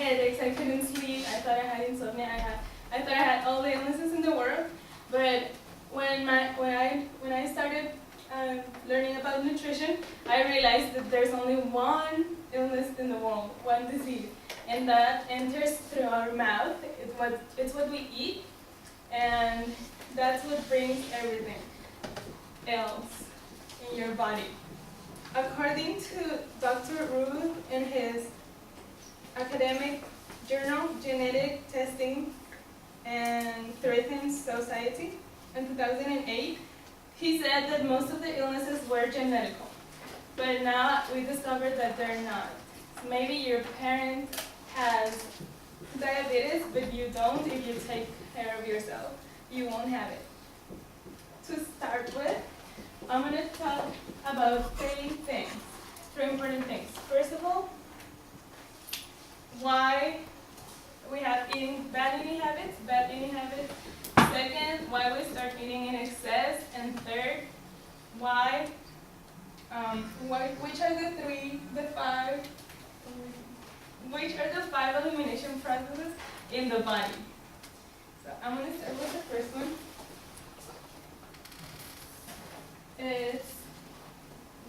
headaches, I couldn't sleep, I thought I had insomnia, I thought I had all the illnesses in the world. But when I started learning about nutrition, I realized that there's only one illness in the world, one disease, and that enters through our mouth. It's what we eat, and that's what brings everything else in your body. According to Dr. Ruth in his academic journal, Genetic Testing and Threatened Society, in 2008, he said that most of the illnesses were genetical. But now we discovered that they're not. So maybe your parent has diabetes, but you don't. If you take care of yourself, you won't have it. To start with, I'm going to talk about three important things. First of all, why we have bad eating habits. Second, why we start eating in excess. And third, which are the five elimination processes in the body. So I'm going to start with the first one. It's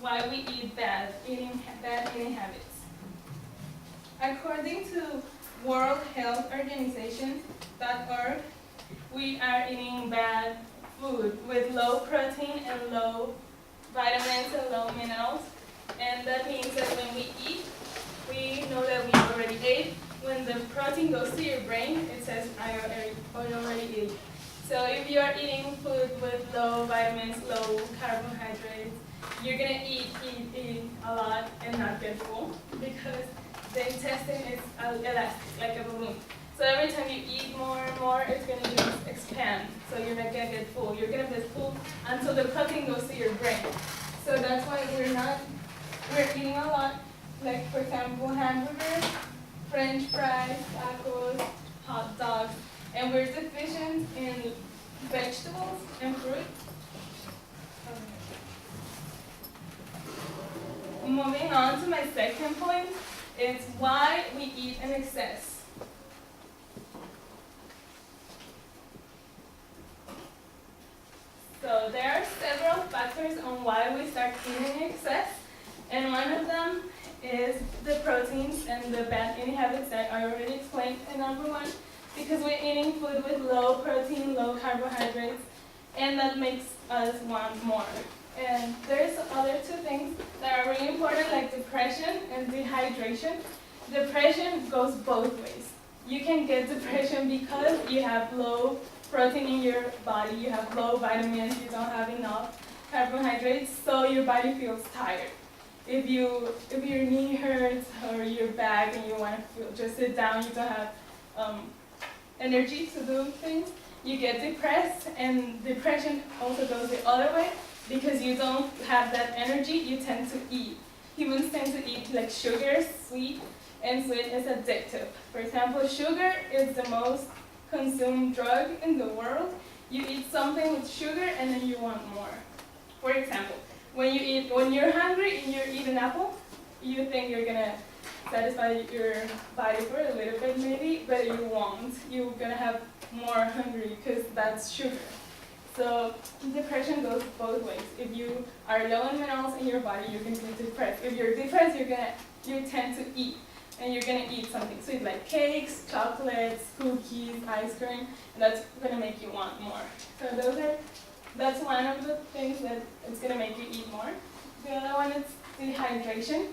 why we eat bad eating habits. According to World Health Organization.org, we are eating bad food with low protein and low vitamins and low minerals. And that means that when we eat, we know that we already ate. When the protein goes to your brain, it says, I already ate. So if you are eating food with low vitamins, low carbohydrates, you're going to eat a lot and not get full, because the intestine is elastic, like a balloon. So every time you eat more and more, it's going to just expand. So you're not going to get full. You're going to get full until the protein goes to your brain. So that's why we're eating a lot, like for example, hamburgers, French fries, tacos, hot dogs, and we're deficient in vegetables and fruit. Moving on to my second point, it's why we eat in excess. So there are several factors on why we start eating in excess, and one of them is the proteins and the bad eating habits that I already explained in number one, because we're eating food with low protein, low carbohydrates, and that makes us want more. And there's other two things that are really important, like depression and dehydration. Depression goes both ways. You can get depression because you have low protein in your body, you have low vitamins, you don't have enough carbohydrates, so your body feels tired. If your knee hurts or your back and you want to just sit down, you don't have energy to do things, you get depressed. And depression also goes the other way, because you don't have that energy, you tend to eat. Humans tend to eat like sugar, sweet, and sweet is addictive. For example, sugar is the most consumed drug in the world. You eat something with sugar and then you want more. For example, when you're hungry and you eat an apple, you think you're gonna satisfy your body for a little bit maybe, but you won't. You're gonna have more hungry because that's sugar. So depression goes both ways. If you are low in minerals in your body, you're going to be depressed. If you're depressed, you tend to eat. And you're going to eat something sweet like cakes, chocolates, cookies, ice cream, and that's going to make you want more. So that's one of the things that is going to make you eat more. The other one is dehydration.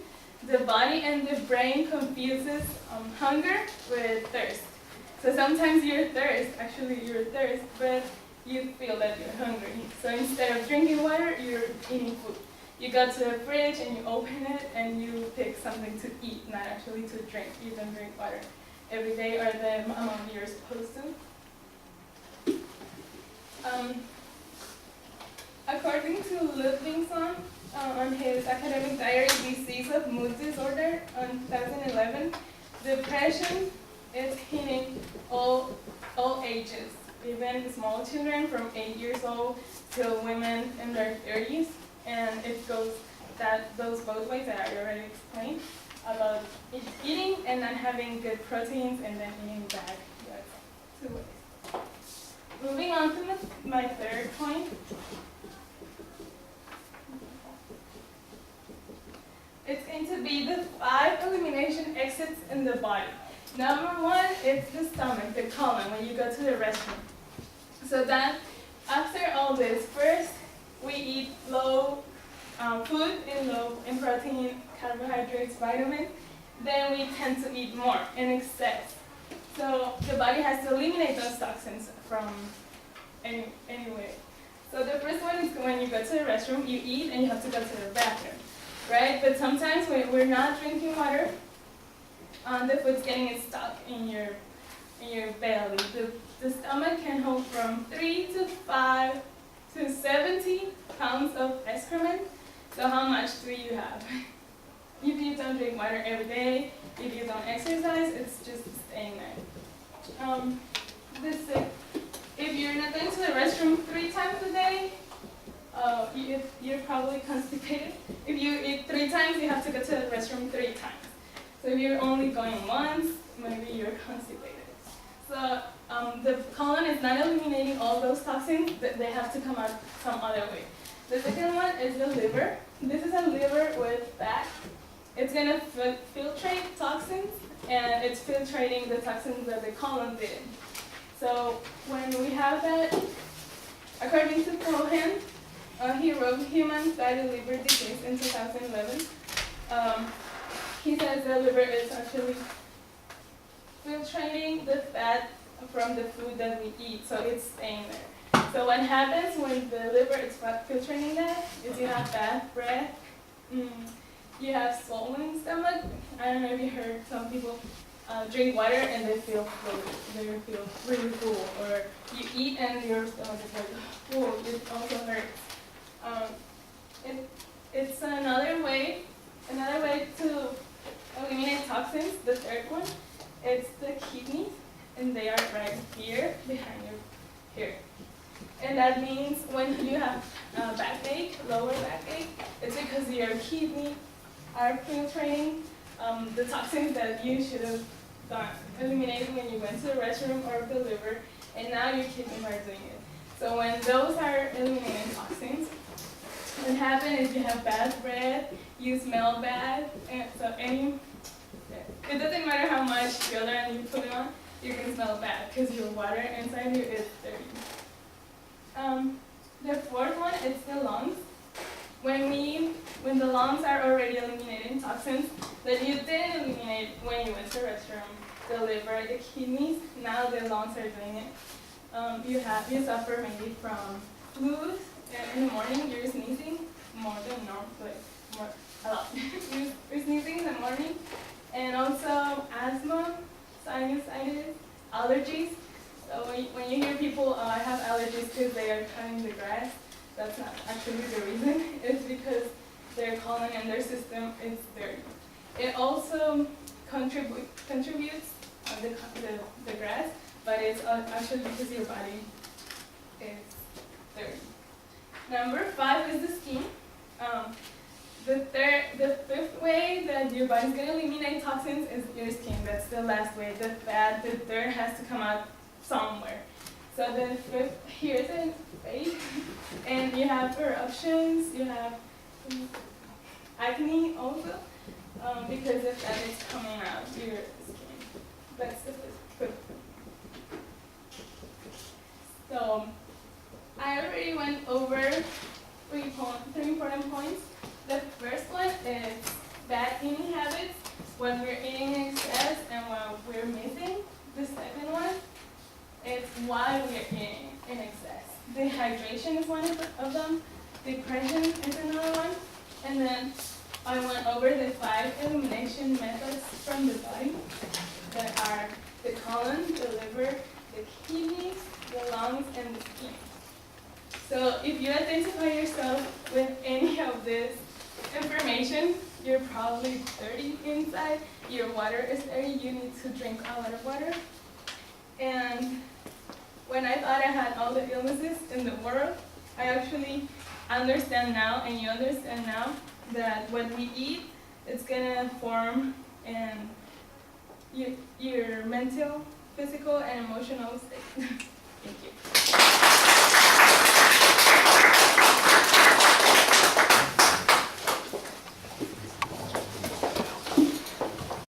The body and the brain confuses hunger with thirst. So sometimes you're thirsty, but you feel that you're hungry. So instead of drinking water, you're eating food. You go to the fridge and you open it and you pick something to eat, not actually to drink. You don't drink water every day or the amount you're supposed to. According to Ludwigson, on his academic diary, Disease of Mood Disorder, on 2011, depression is hitting all ages, even small children from 8 years old till women in their 30s, and it goes both ways that I already explained. about eating and then having good proteins and then eating bad. That's 2 ways. Moving on to my third point. It's going to be the 5 elimination exits in the body. Number 1 is the stomach, the colon, when you go to the restroom. So then, after all this, first we eat low food and low in protein, carbohydrates, vitamins. Then we tend to eat more in excess. So the body has to eliminate those toxins from anyway. So the first one is when you go to the restroom, you eat and you have to go to the bathroom, right? But sometimes when we're not drinking water, the food's getting stuck in your belly. The stomach can hold from 3 to 5 to 70 pounds of excrement. So how much do you have? If you don't drink water every day, if you don't exercise, it's just staying there. If you're not going to the restroom 3 times a day, you're probably constipated. If you eat 3 times, you have to go to the restroom 3 times. So if you're only going once, maybe you're constipated. So the colon is not eliminating all those toxins, but they have to come out some other way. The second one is the liver. This is a liver with fat. It's going to filtrate toxins, and it's filtrating the toxins that the colon did. So when we have that, according to Cohen, he wrote Human Fatty Liver Disease in 2011. He says the liver is actually filtrating the fat from the food that we eat, so it's staying there. So what happens when the liver is filtrating that is you have bad breath, you have swollen stomach. I don't know if you heard some people drink water and they feel bloated, they feel really full, or you eat and your stomach is like full, it also hurts. It's another way to eliminate toxins. The third one, it's the kidneys, and they are right here behind here. And that means when you have backache, lower backache, it's because your kidney are filtrating the toxins that you should have eliminated when you went to the restroom or the liver, and now your kidneys are doing it. So when those are eliminating toxins, what happens is you have bad breath, you smell bad, and so it doesn't matter how much deodorant you put on, you're going to smell bad because your water inside you is dirty. The fourth one is the lungs. When the lungs are already eliminating toxins that you didn't eliminate when you went to the restroom, the liver, the kidneys, now the lungs are doing it. You suffer maybe from flu. In the morning, you're sneezing more than normal, like a lot. You're sneezing in the morning, and also asthma, sinusitis, allergies. So when you hear people, I have allergies because they are cutting the grass, that's not actually the reason. It's because their colon and their system is dirty. It also contributes the grass, but it's actually because your body is dirty. Number 5 is the skin. The fifth way that your body's going to eliminate toxins is your skin. That's the last way. The fat, the dirt has to come out somewhere. So the fifth, here's the face, and you have eruptions, you have acne also, because of that is coming out your skin. That's the fifth. So I already went over 3 important points. The first one is bad eating habits, what we're eating in excess and what we're missing. The second one is why we're eating in excess. Dehydration is one of them. Depression is another one. And then I went over the 5 elimination methods from the body that are the colon, the liver, the kidneys, the lungs, and the skin. So if you identify yourself with any of this information, you're probably dirty inside, your water is dirty, you need to drink a lot of water. And when I thought I had all the illnesses in the world, I actually understand now, and you understand now, that what we eat it's gonna form in your mental, physical, and emotional state. Thank you.